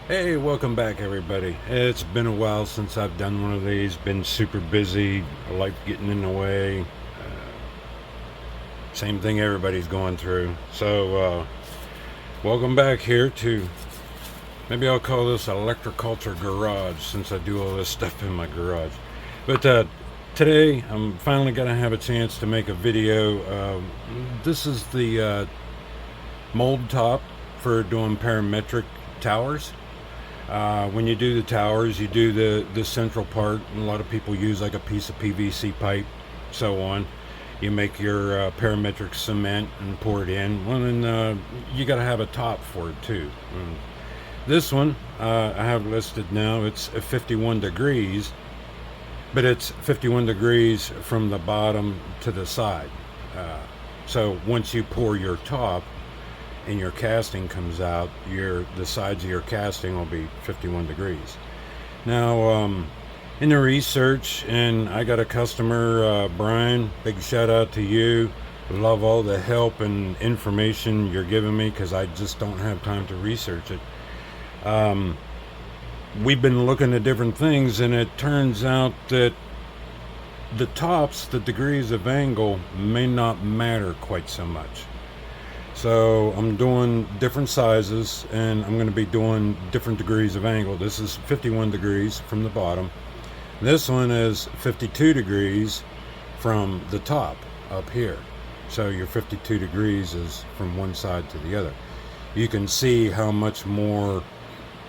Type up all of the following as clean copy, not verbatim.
Hey, welcome back, everybody. It's been a while since I've done one of these. Been super busy, life getting in the way. Same thing everybody's going through. Welcome back here to maybe I'll call this Electroculture Garage since I do all this stuff in my garage. But today I'm finally going to have a chance to make a video. This is the mold top for doing parametric towers. When you do the towers, you do the central part. A lot of people use like a piece of PVC pipe, so on. You make your parametric cement and pour it in. Well, then you got to have a top for it too. This one I have listed now. It's 51 degrees, but it's 51 degrees from the bottom to the side. So once you pour your top, and your casting comes out, the sides of your casting will be 51 degrees. Now, in the research, and I got a customer, Bryan, big shout out to you. Love all the help and information you're giving me because I just don't have time to research it. We've been looking at different things, and it turns out that the tops, the degrees of angle, may not matter quite so much. So I'm doing different sizes, and I'm going to be doing different degrees of angle. This is 51 degrees from the bottom. This one is 52 degrees from the top up here. So your 52 degrees is from one side to the other. You can see how much more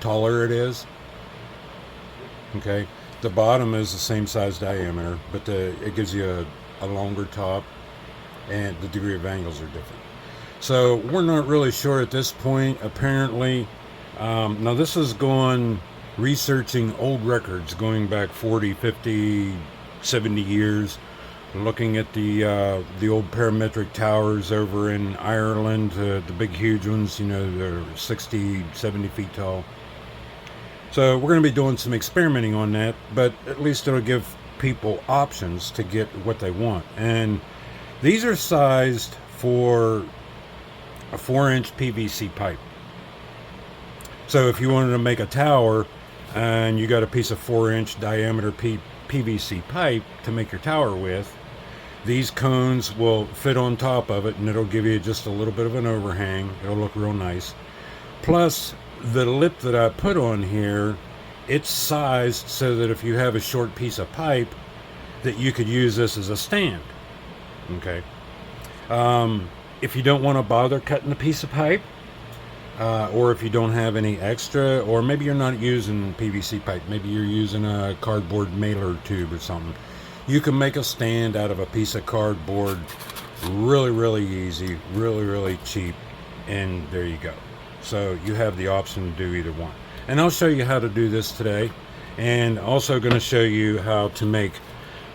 taller it is. Okay, the bottom is the same size diameter, but it gives you a longer top, and the degree of angles are different. So we're not really sure at this point. Apparently, now this is going researching old records going back 40, 50, 70 years, looking at the old parametric towers over in Ireland, the big huge ones, they're 60, 70 feet tall. So we're going to be doing some experimenting on that, but at least it'll give people options to get what they want. And these are sized for a 4-inch PVC pipe. So if you wanted to make a tower and you got a piece of 4-inch diameter PVC pipe to make your tower with, these cones will fit on top of it, and it'll give you just a little bit of an overhang. It'll look real nice. Plus, the lip that I put on here, it's sized so that if you have a short piece of pipe, that you could use this as a stand. Okay. If you don't want to bother cutting a piece of pipe, or if you don't have any extra, or maybe you're not using PVC pipe, maybe you're using a cardboard mailer tube or something, you can make a stand out of a piece of cardboard really, really easy, really, really cheap, and there you go. So you have the option to do either one. And I'll show you how to do this today, and also going to show you how to make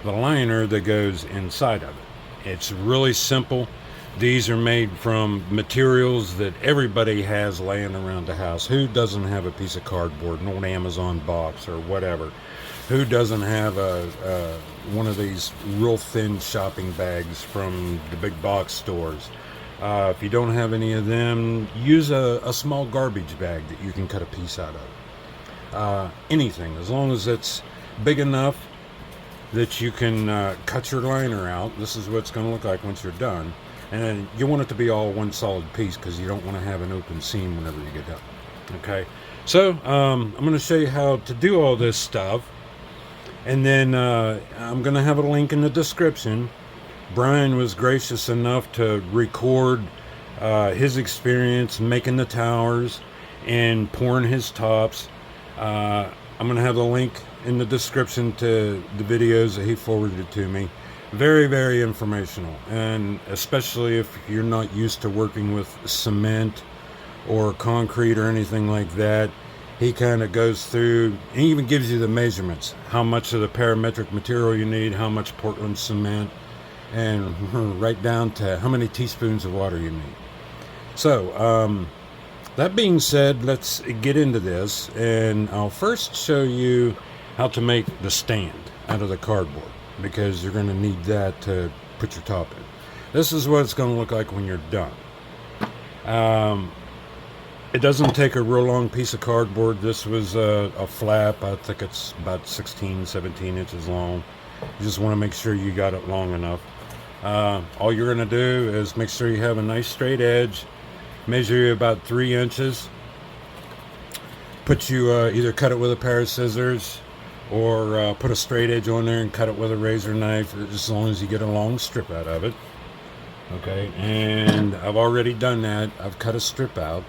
the liner that goes inside of it. It's really simple. These are made from materials that everybody has laying around the house. Who doesn't have a piece of cardboard, an old Amazon box or whatever? Who doesn't have one of these real thin shopping bags from the big box stores? If you don't have any of them, use a small garbage bag that you can cut a piece out of. Anything, as long as it's big enough that you can cut your liner out. This is what it's going to look like once you're done. And you want it to be all one solid piece because you don't want to have an open seam whenever you get done. Okay, so I'm going to show you how to do all this stuff, and then I'm going to have a link in the description. Bryan was gracious enough to record his experience making the towers and pouring his tops. I'm going to have the link in the description to the videos that he forwarded to me. Very, very informational, and especially if you're not used to working with cement or concrete or anything like that, he kind of goes through and even gives you the measurements, how much of the parametric material you need, how much Portland cement, and right down to how many teaspoons of water you need. So that being said, let's get into this, and I'll first show you how to make the stand out of the cardboard, because you're going to need that to put your top in. This is what it's going to look like when you're done. It doesn't take a real long piece of cardboard. This was a flap. I think it's about 16, 17 inches long. You just want to make sure you got it long enough. All you're going to do is make sure you have a nice straight edge. Measure you about 3 inches. Put you either cut it with a pair of scissors or put a straight edge on there and cut it with a razor knife, as long as you get a long strip out of it. Okay, and I've already done that. I've cut a strip out.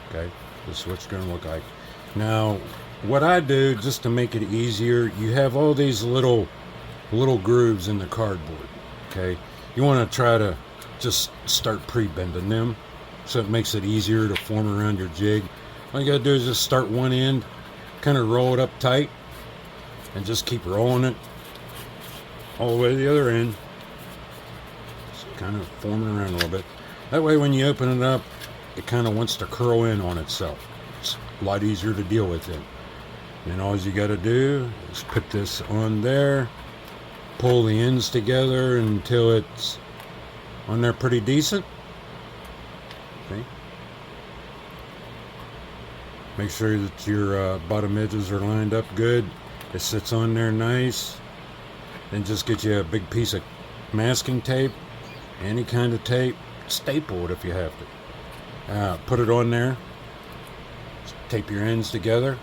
Okay, this is what it's going to look like. Now, what I do, just to make it easier, you have all these little grooves in the cardboard. Okay, you want to try to just start pre-bending them, so it makes it easier to form around your jig. All you got to do is just start one end, kind of roll it up tight, and just keep rolling it all the way to the other end. Just kind of forming around a little bit. That way when you open it up, it kind of wants to curl in on itself. It's a lot easier to deal with it. And all you got to do is put this on there, pull the ends together until it's on there pretty decent. Okay. Make sure that your bottom edges are lined up good. It sits on there nice. Then just get you a big piece of masking tape, any kind of tape. Staple it if you have to. Put it on there. Tape your ends together.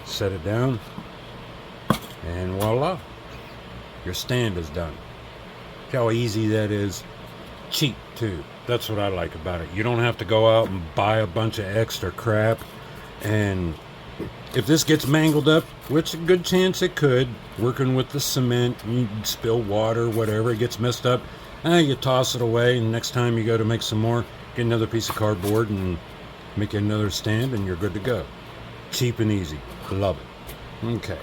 Set it down. And voila. Your stand is done. See how easy that is? Cheap too. That's what I like about it. You don't have to go out and buy a bunch of extra crap. And if this gets mangled up, which a good chance it could, working with the cement, you spill water, whatever, it gets messed up, you toss it away, and next time you go to make some more, get another piece of cardboard and make another stand, and you're good to go. Cheap and easy. Love it. Okay.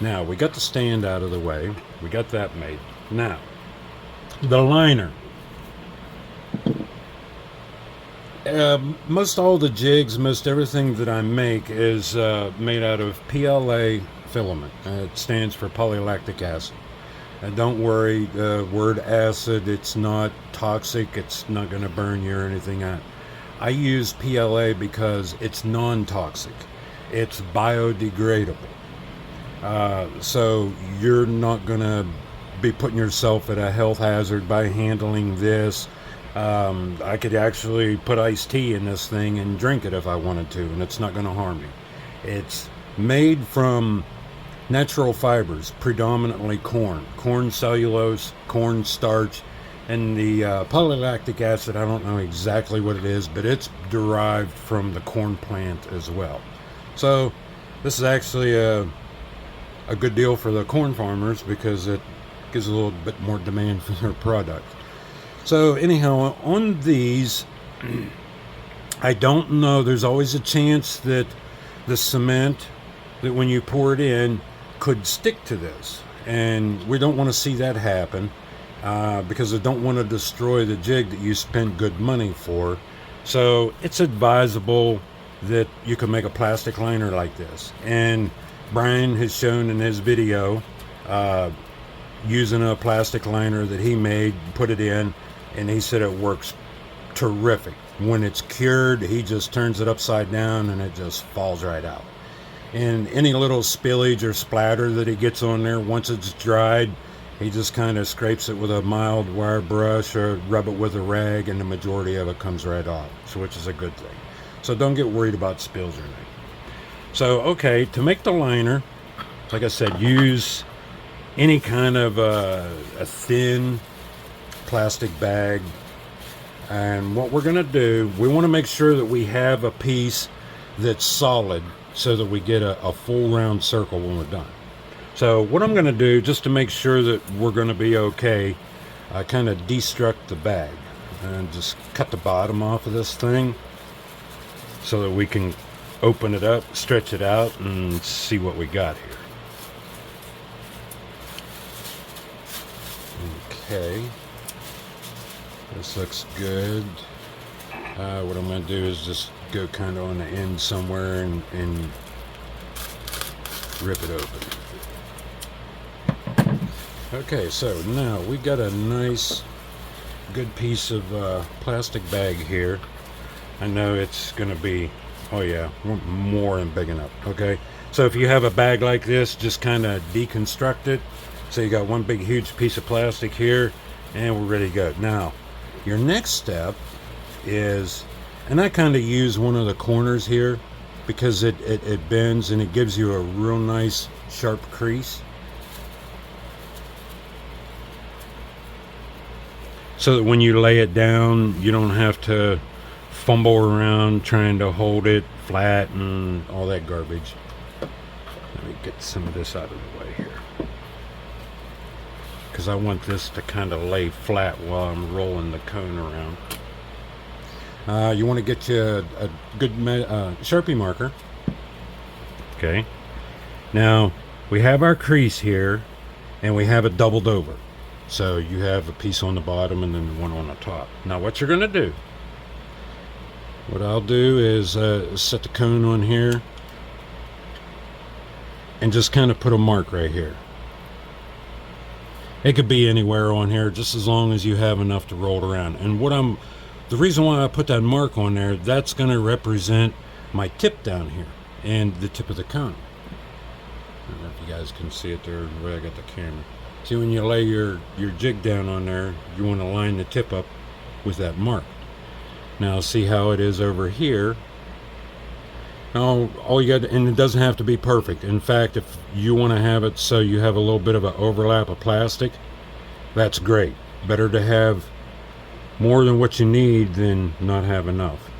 Now, we got the stand out of the way. We got that made. Now, the liner. Most all the jigs, most everything that I make is made out of PLA filament. It stands for polylactic acid. Don't worry, the word acid, it's not toxic, it's not going to burn you or anything. I use PLA because it's non-toxic. It's biodegradable. So you're not going to be putting yourself at a health hazard by handling this. I could actually put iced tea in this thing and drink it if I wanted to, and it's not going to harm me. It's made from natural fibers, predominantly corn cellulose, corn starch, and the polylactic acid, I don't know exactly what it is, but it's derived from the corn plant as well. So this is actually a good deal for the corn farmers because it gives a little bit more demand for their product. So anyhow, on these, I don't know, there's always a chance that the cement, that when you pour it in, could stick to this. And we don't want to see that happen because I don't want to destroy the jig that you spent good money for. So it's advisable that you can make a plastic liner like this. And Bryan has shown in his video using a plastic liner that he made, put it in, and he said it works terrific. When it's cured, he just turns it upside down and it just falls right out. And any little spillage or splatter that he gets on there, once it's dried, he just kind of scrapes it with a mild wire brush or rub it with a rag, and the majority of it comes right off, so which is a good thing. So don't get worried about spills or anything. So, okay, to make the liner, like I said, use any kind of a thin plastic bag. And what we're going to do, we want to make sure that we have a piece that's solid so that we get a full round circle when we're done. So what I'm going to do, just to make sure that we're going to be okay, I kind of destruct the bag and just cut the bottom off of this thing so that we can open it up, stretch it out, and see what we got here. Okay, this looks good. What I'm going to do is just go kind of on the end somewhere and rip it open. Okay, so now we got a nice good piece of plastic bag here. I know it's going to be, oh yeah, more than big enough. Okay, so if you have a bag like this, just kind of deconstruct it. So you got one big huge piece of plastic here, and we're ready to go. Now, your next step is, and I kind of use one of the corners here because it bends and it gives you a real nice sharp crease. So that when you lay it down, you don't have to fumble around trying to hold it flat and all that garbage. Let me get some of this out of the way here, because I want this to kind of lay flat while I'm rolling the cone around. You want to get you a good Sharpie marker. Okay. Now, we have our crease here, and we have it doubled over. So you have a piece on the bottom and then one on the top. Now what you're going to do, what I'll do is set the cone on here and just kind of put a mark right here. It could be anywhere on here, just as long as you have enough to roll around. And the reason why I put that mark on there, that's going to represent my tip down here and the tip of the cone. I don't know if you guys can see it there where I got the camera. See, when you lay your jig down on there, you want to line the tip up with that mark. Now see how it is over here. Now all you got, and it doesn't have to be perfect. In fact, if you want to have it so you have a little bit of an overlap of plastic, that's great. Better to have more than what you need than not have enough.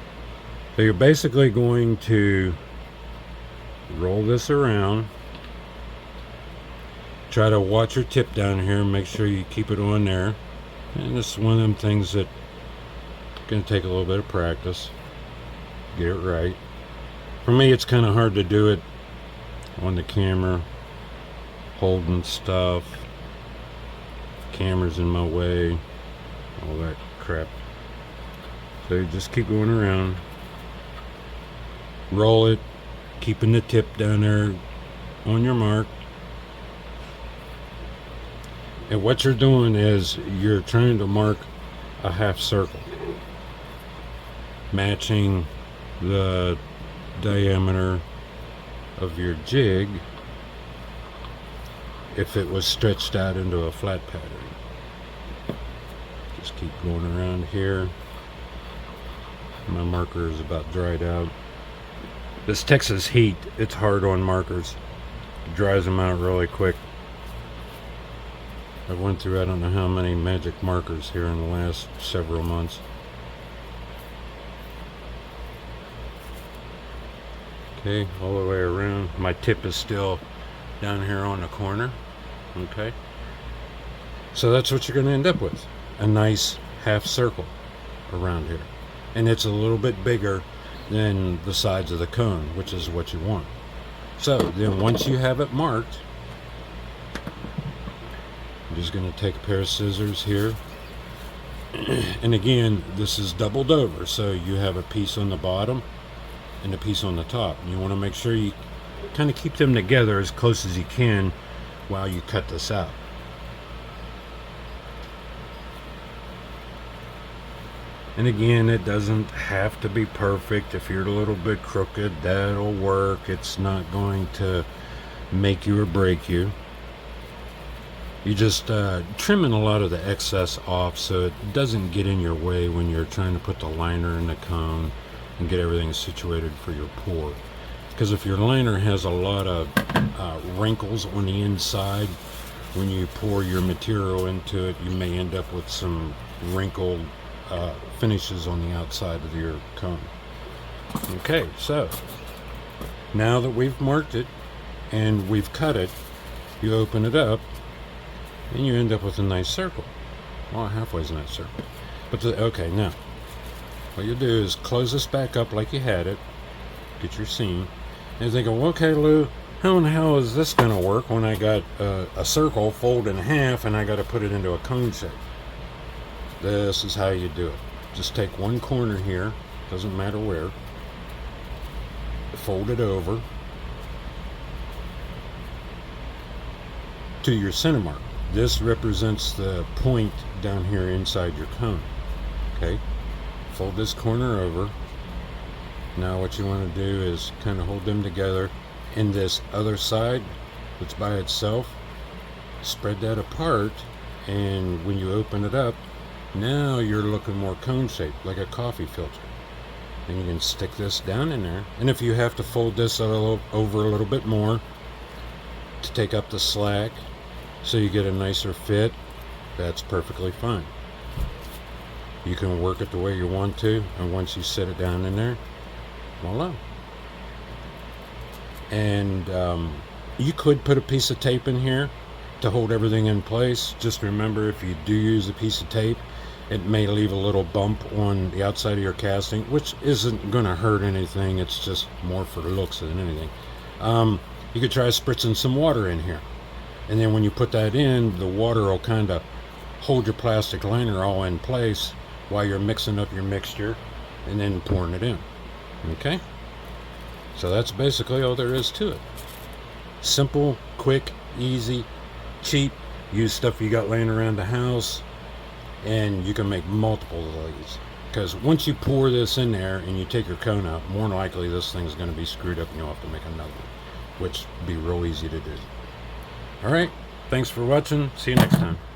So you're basically going to roll this around. Try to watch your tip down here, make sure you keep it on there. And this is one of them things that going to take a little bit of practice. Get it right. For me, it's kind of hard to do it on the camera, holding stuff, camera's in my way, all that crap. So you just keep going around, roll it, keeping the tip down there on your mark. And what you're doing is you're trying to mark a half circle, matching the diameter of your jig if it was stretched out into a flat pattern. Just keep going around here. My marker is about dried out. This Texas heat, it's hard on markers. It dries them out really quick. I went through I don't know how many magic markers here in the last several months. Okay, all the way around. My tip is still down here on the corner. Okay. So that's what you're going to end up with. A nice half circle around here. And it's a little bit bigger than the sides of the cone, which is what you want. So then once you have it marked, I'm just going to take a pair of scissors here. And again, this is doubled over, so you have a piece on the bottom and a piece on the top. And you want to make sure you kind of keep them together as close as you can while you cut this out. And again, it doesn't have to be perfect. If you're a little bit crooked, that'll work. It's not going to make you or break you. You just trimming a lot of the excess off so it doesn't get in your way when you're trying to put the liner in the cone and get everything situated for your pour. Because if your liner has a lot of wrinkles on the inside, when you pour your material into it, you may end up with some wrinkled finishes on the outside of your cone. Okay, so now that we've marked it and we've cut it, you open it up and you end up with a nice circle. Well, halfway is a nice circle. But okay, now what you do is close this back up like you had it, get your seam, and you think, well, okay, Lou, how in the hell is this going to work when I got a circle folded in half and I got to put it into a cone shape? This is how you do it. Just take one corner here, doesn't matter where, fold it over to your center mark. This represents the point down here inside your cone. Okay, fold this corner over, Now what you want to do is kind of hold them together. In this other side that's by itself, spread that apart, and when you open it up, now you're looking more cone shaped, like a coffee filter. And you can stick this down in there, and if you have to fold this over a little bit more to take up the slack so you get a nicer fit, that's perfectly fine. You can work it the way you want to, and once you set it down in there, voila. And you could put a piece of tape in here to hold everything in place. Just remember, if you do use a piece of tape, it may leave a little bump on the outside of your casting, which isn't going to hurt anything. It's just more for looks than anything. You could try spritzing some water in here, and then when you put that in, the water will kind of hold your plastic liner all in place while you're mixing up your mixture and then pouring it in. Okay, so that's basically all there is to it. Simple, quick, easy, cheap. Use stuff you got laying around the house, and you can make multiple of these, because once you pour this in there and you take your cone out, more than likely this thing's going to be screwed up and you'll have to make another one, which would be real easy to do. All right, thanks for watching. See you next time.